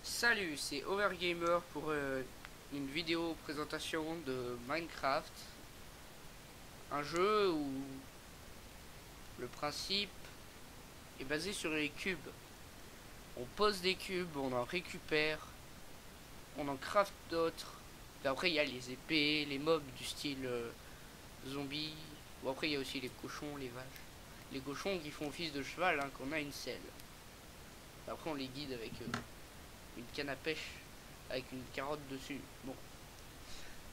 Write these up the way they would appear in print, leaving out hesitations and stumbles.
Salut, c'est Overgamer pour une vidéo présentation de Minecraft, un jeu où le principe est basé sur les cubes. On pose des cubes, on en récupère, on en craft d'autres. Puis après il y a les épées, les mobs du style zombie. Bon après il y a aussi les cochons, les vaches. Les cochons qui font office de cheval, hein, qu'on a une selle. Après on les guide avec une canne à pêche avec une carotte dessus. Bon.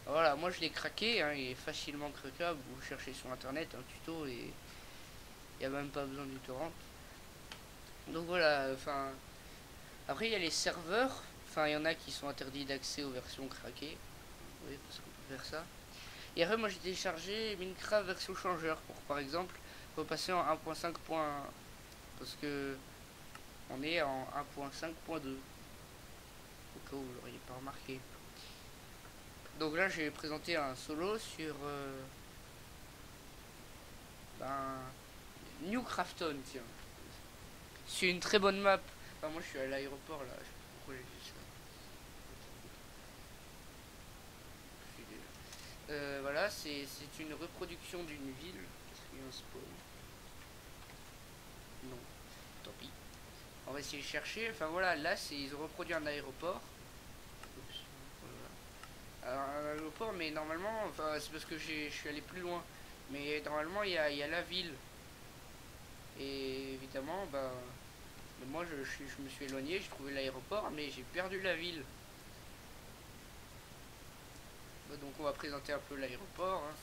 Voilà, moi je l'ai craqué, hein, il est facilement craquable. Vous cherchez sur internet un tuto et il n'y a même pas besoin du torrent. Donc voilà, enfin. Après il y a les serveurs, enfin il y en a qui sont interdits d'accès aux versions craquées. Oui, parce qu'on peut faire ça. Et après moi j'ai téléchargé Minecraft version changeur pour par exemple repasser en 1.5. Parce que on est en 1.5.2. Au cas où vous l'auriez pas remarqué. Donc là j'ai présenté un solo sur ben, New Crafton, tiens. C'est une très bonne map. Enfin, moi je suis à l'aéroport là, je sais pas pourquoi j'ai dit ça. Voilà, c'est une reproduction d'une ville. Est-ce qu'il y a un spawn? Non, tant pis. On va essayer de chercher. Enfin voilà, là ils ont reproduit un aéroport. Oups, voilà. Alors, un aéroport, mais normalement, enfin c'est parce que je suis allé plus loin. Mais normalement il y a la ville. Et évidemment, bah, moi je me suis éloigné, j'ai trouvé l'aéroport, mais j'ai perdu la ville. Donc on va présenter un peu l'aéroport, hein,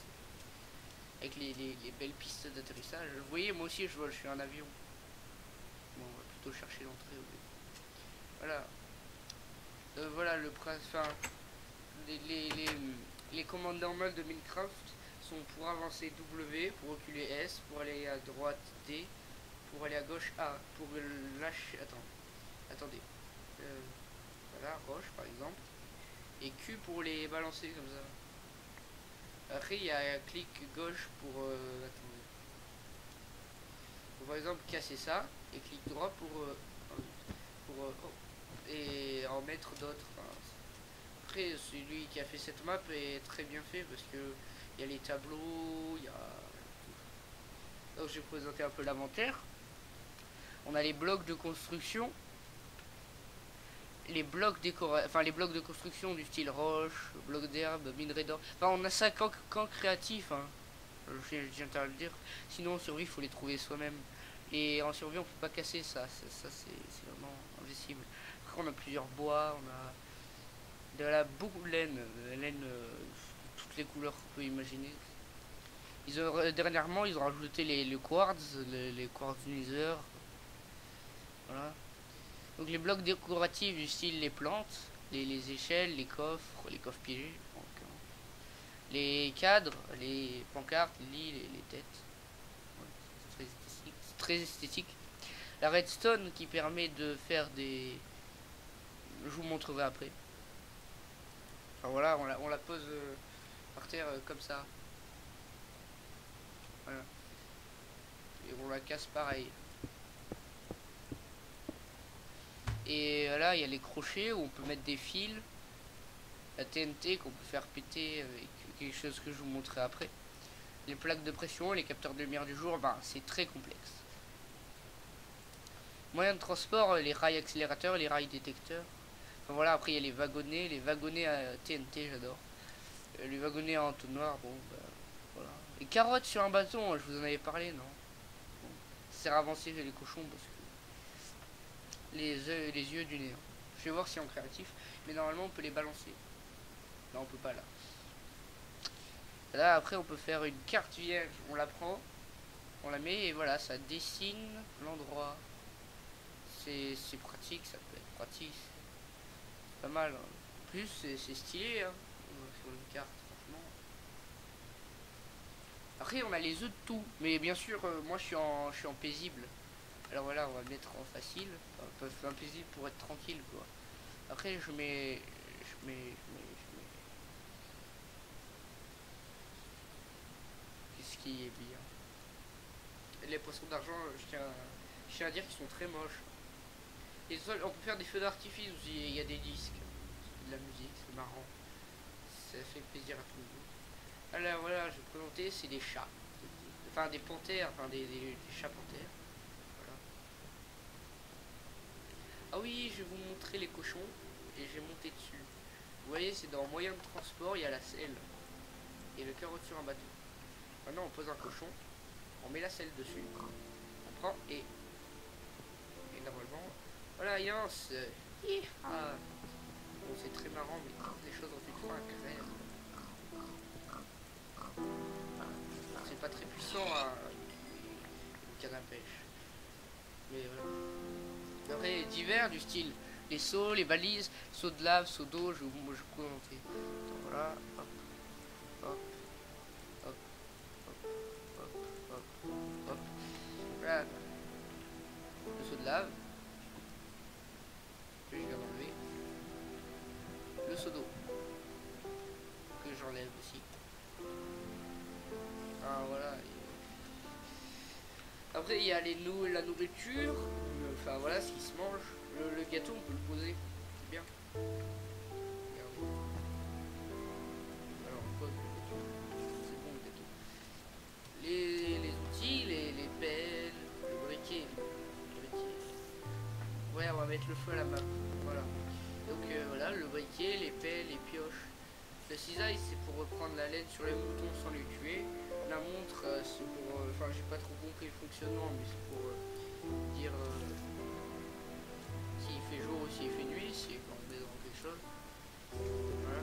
avec les belles pistes d'atterrissage. Vous voyez, moi aussi je vole, je suis un avion. Bon, on va plutôt chercher l'entrée au début. Voilà. Voilà le principe. Enfin, les, les, les, les commandes normales de Minecraft sont pour avancer W, pour reculer S, pour aller à droite D, pour aller à gauche A, pour lâcher. Attendez. Euh, voilà, roche par exemple. Et Q pour les balancer comme ça. Après, il y a clic gauche attendez. Pour par exemple casser ça. Et clic droit et en mettre d'autres. Enfin, après, celui qui a fait cette map est très bien fait parce que il y a les tableaux, il y a. Donc, je vais présenter un peu l'inventaire. On a les blocs de construction, les blocs enfin les blocs de construction du style roche, bloc d'herbe, minerai d'or. Enfin, on a 5 camps créatifs. Hein. Je viens de le dire. Sinon, en survie, il faut les trouver soi-même. Et en survie, on peut pas casser ça. Ça c'est vraiment invisible. Après, on a plusieurs bois, on a de la beaucoup de laine. La laine, toutes les couleurs qu'on peut imaginer. Dernièrement, ils ont rajouté le quartz, les quartz nether. Voilà. Donc, les blocs décoratifs du style les plantes, les échelles, les coffres piégés. Donc, les cadres, les pancartes, les lits, les têtes. Ouais, c'est très esthétique. La redstone qui permet de faire des. Je vous montrerai après. Enfin voilà, on la pose par terre comme ça. Voilà. Et on la casse pareil. Et là, il y a les crochets où on peut mettre des fils. La TNT qu'on peut faire péter avec quelque chose que je vous montrerai après. Les plaques de pression, les capteurs de lumière du jour, ben, c'est très complexe. Moyens de transport, les rails accélérateurs, les rails détecteurs. Enfin voilà, après il y a les wagonnets à TNT, j'adore. Les wagonnets à entonnoir, bon, bah, voilà. Les carottes sur un bâton, je vous en avais parlé, non? Bon, ça sert à avancer les cochons parce que les yeux du néant. Je vais voir si en créatif, mais normalement on peut les balancer. Non, on peut pas là. Là, après, on peut faire une carte vierge. On la prend, on la met et voilà, ça dessine l'endroit. C'est pratique, ça peut être pratique. C'est pas mal. Hein. En plus, c'est stylé hein, sur une carte, franchement. Après, on a les œufs de tout. Mais bien sûr, moi, je suis en paisible. Alors voilà, on va mettre en facile. Enfin, paisible pour être tranquille, quoi. Après, je mets. Qu'est-ce qui est bien? Les poissons d'argent, je tiens à dire qu'ils sont très moches. Et ça, on peut faire des feux d'artifice aussi. Il y a des disques, de la musique, c'est marrant. Ça fait plaisir à tout le monde. Alors voilà, je vais présenter, c'est des chats. Enfin des panthères, enfin des chats panthères. Voilà. Ah oui, je vais vous montrer les cochons. Et j'ai monté dessus. Vous voyez, c'est dans moyen de transport, il y a la selle. Et le carotte sur un bateau. Maintenant on pose un cochon, on met la selle dessus, on prend et normalement, voilà, Yance. Ah. Bon, c'est très marrant, mais les choses ont une fin crève. C'est pas très puissant, hein, une canne à pêche. Mais voilà. Après, divers du style les seaux, les balises, seaux de lave, seaux d'eau, je vous présenter. Voilà, hop, hop, hop, hop, hop, hop, hop. Voilà, le seau de lave que je viens d'enlever. Le seau d'eau que j'enlève aussi. Ah, voilà. Après, il y a la nourriture. Enfin, voilà ce qui se mange. Le gâteau, on peut le poser. C'est bien. Regardez. Alors, on pose le gâteau. C'est bon, le gâteau. Les outils, les pelles, le briquet. Ouais, on va mettre le feu à la main. Voilà. Donc, voilà, le briquet, les pelles, les pioches. Le cisaille, c'est pour reprendre la laine sur les moutons sans les tuer. La montre, c'est pour... Enfin, j'ai pas trop compris le fonctionnement, mais c'est pour dire s'il fait jour ou s'il fait nuit, c'est quand on est dans quelque chose. Voilà.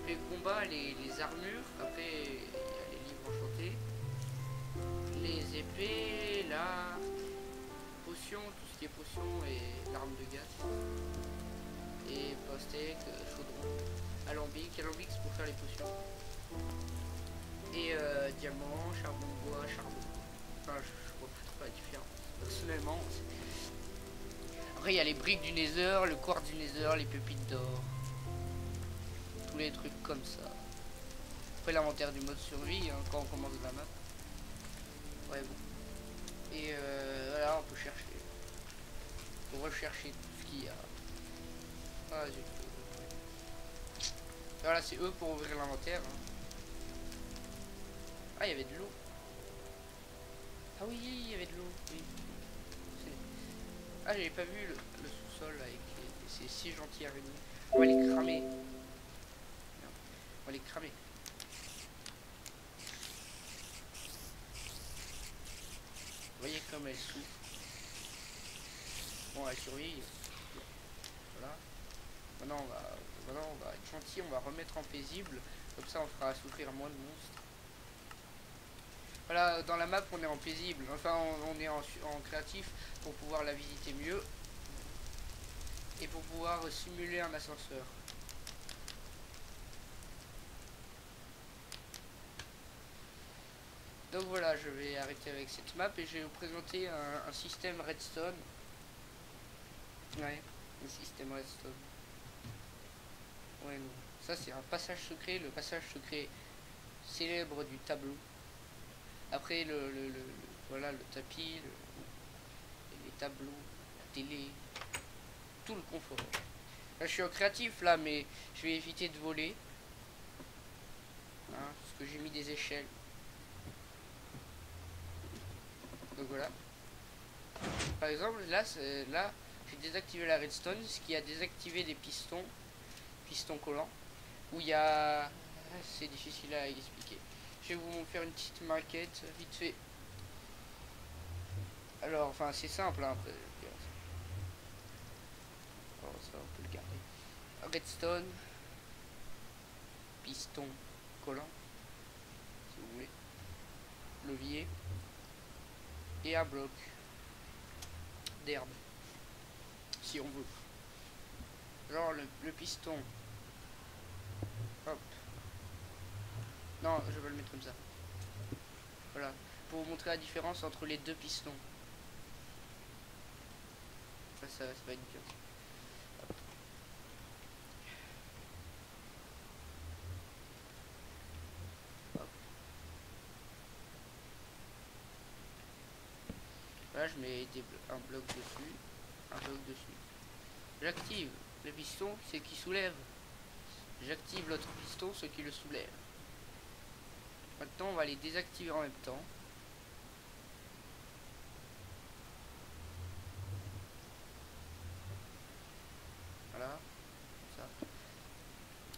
Les combats, les armures, après, il y a les livres enchantés. Les épées, la potion, tout ce qui est potion et l'arme de gaz. Et pastèque, chaudron. Alambic c'est pour faire les potions. Et diamant, charbon de bois, charbon. Enfin, je vois plus trop la différence. Personnellement. Après, il y a les briques du Nether, le quartz du Nether, les pépites d'or. Tous les trucs comme ça. Après, l'inventaire du mode survie, hein, quand on commence la map. Ouais, bon. Et voilà, on peut chercher. On peut rechercher tout ce qu'il y a. Ah, zut. Voilà, c'est eux pour ouvrir l'inventaire. Hein. Ah, il y avait de l'eau. Ah oui, il y avait de l'eau. Oui. Ah, j'avais pas vu le sous-sol avec ces si gentils araignées. On va les cramer. Merde. On va les cramer. Vous voyez comme elles souffrent. Bon, elles survivent. Voilà. Maintenant on va être gentil, on va remettre en paisible. Comme ça, on fera souffrir moins de monstres. Voilà, dans la map, on est en paisible. Enfin, on est en créatif pour pouvoir la visiter mieux. Et pour pouvoir simuler un ascenseur. Donc voilà, je vais arrêter avec cette map et je vais vous présenter un système redstone. Ouais, un système redstone. Ouais, non. Ça c'est un passage secret, le passage secret célèbre du tableau. Après voilà, le tapis, les tableaux, la télé, tout le confort. Là, je suis en créatif là, mais je vais éviter de voler. Hein, parce que j'ai mis des échelles. Donc voilà. Par exemple, là j'ai désactivé la redstone, ce qui a désactivé des pistons collants, où il y a... C'est difficile à expliquer. Je vais vous faire une petite maquette, vite fait. Alors, enfin, c'est simple, hein, après. Alors, ça, on peut le garder. Redstone, piston collant, si vous voulez. Levier. Et un bloc d'herbe, si on veut. Genre le piston. Hop. Non, je vais le mettre comme ça. Voilà. Pour vous montrer la différence entre les deux pistons. Ça va être bien. Hop. Hop. Là, je mets un bloc dessus. Un bloc dessus. J'active le piston, ce qui soulève. J'active l'autre piston, ce qui le soulève. Maintenant, on va les désactiver en même temps. Voilà. Ça.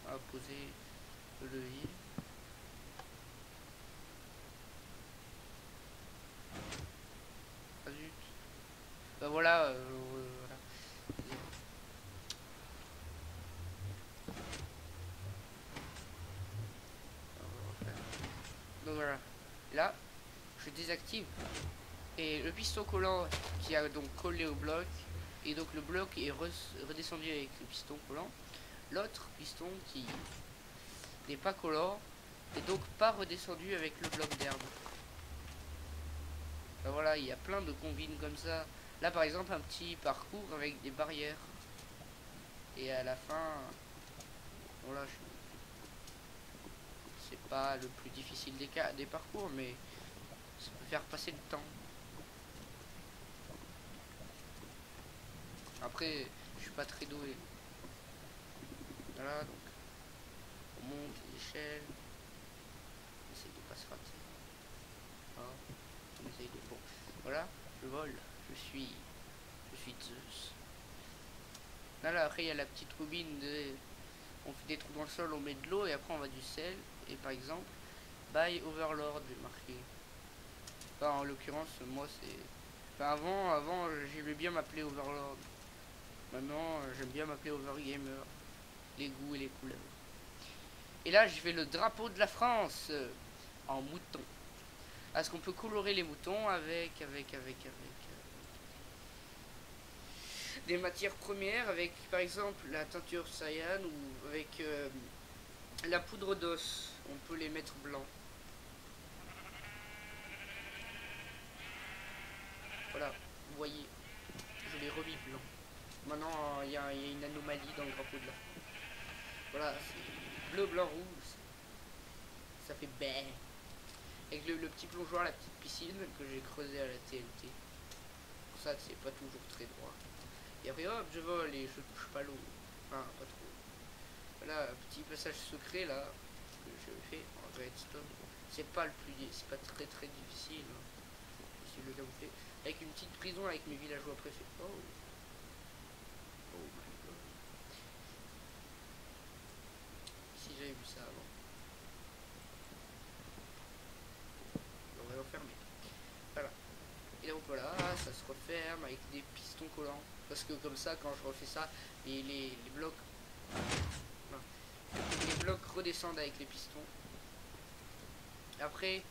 On va poser le levier. Ah zut. Bah voilà. Voilà. Donc voilà. Là, je désactive. Et le piston collant qui a donc collé au bloc. Et donc le bloc est redescendu avec le piston collant. L'autre piston qui n'est pas collant et donc pas redescendu avec le bloc d'herbe. Ben voilà, il y a plein de combines comme ça. Là par exemple un petit parcours avec des barrières. Et à la fin, voilà, c'est pas le plus difficile des parcours, mais ça peut faire passer le temps. Après, je suis pas très doué. Voilà, donc on monte l'échelle. On essaye de pas se rater. Ah, on essaye de... Bon, voilà, je vole. Je suis Zeus. Là, après, il y a la petite roubine de... On fait des trous dans le sol, on met de l'eau et après on va du sel. Et par exemple, by Overlord, j'ai marqué. Enfin, en l'occurrence, moi c'est... Enfin, avant j'aimais bien m'appeler Overlord. Maintenant, j'aime bien m'appeler Overgamer. Les goûts et les couleurs. Et là, je fais le drapeau de la France en mouton. Est-ce qu'on peut colorer les moutons avec des matières premières, avec par exemple la teinture cyan ou avec la poudre d'os. On peut les mettre blancs. Voilà, vous voyez, je l'ai remis blanc. Maintenant, il y a une anomalie dans le drapeau de la France. Voilà, c'est bleu, blanc, rouge. Ça fait bé. Avec le petit plongeoir, la petite piscine que j'ai creusé à la TNT. Pour ça, c'est pas toujours très droit. Et après, hop, je vole et je touche pas l'eau. Enfin, pas trop. Voilà, un petit passage secret là que je fais en redstone. C'est pas le plus, c'est pas très très difficile. Hein. Si le camoufler. Avec une petite prison avec mes villageois préférés. Oh. Oh my god. Si j'avais vu ça avant. On va l'enfermer. Voilà. Et donc voilà, ça se referme avec des pistons collants. Parce que comme ça, quand je refais ça, les blocs... Non. Les blocs redescendent avec les pistons. Après,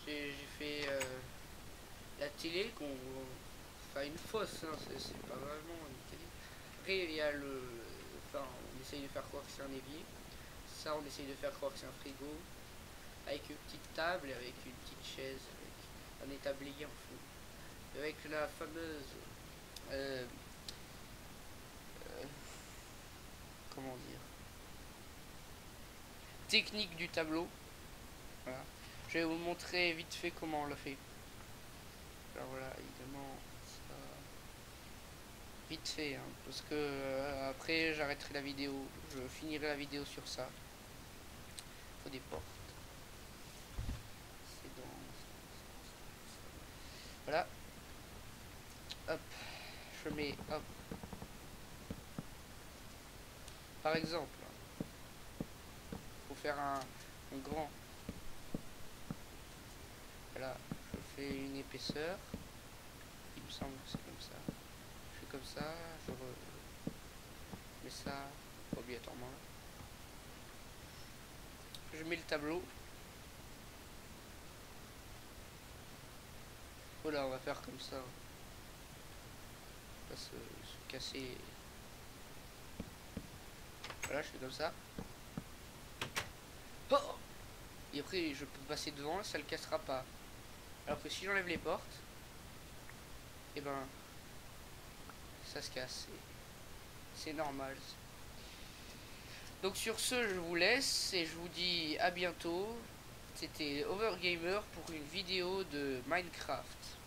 j'ai fait la télé, enfin une fosse, hein, c'est pas vraiment une télé. Après, il y a le... Enfin, on essaye de faire croire que c'est un évier. Ça, on essaye de faire croire que c'est un frigo. Avec une petite table, et avec une petite chaise, avec un établi en fond. Avec la fameuse... euh, comment dire, technique du tableau. Voilà. Je vais vous montrer vite fait comment on l'a fait. Alors voilà, évidemment, ça... vite fait, hein, parce que après j'arrêterai la vidéo, je finirai la vidéo sur ça. Il faut des portes. C'est dans... Voilà. Hop. Je mets, hop. Par exemple, faut faire un grand. Voilà, je fais une épaisseur. Il me semble que c'est comme ça. Je fais comme ça, je mets ça obligatoirement là. Je mets le tableau. Voilà, on va faire comme ça. On va se casser. Voilà, je fais comme ça. Oh, et après, je peux passer devant, ça le cassera pas. Alors que si j'enlève les portes, et ben, ça se casse. C'est normal. Donc sur ce, je vous laisse et je vous dis à bientôt. C'était Overgamer pour une vidéo de Minecraft.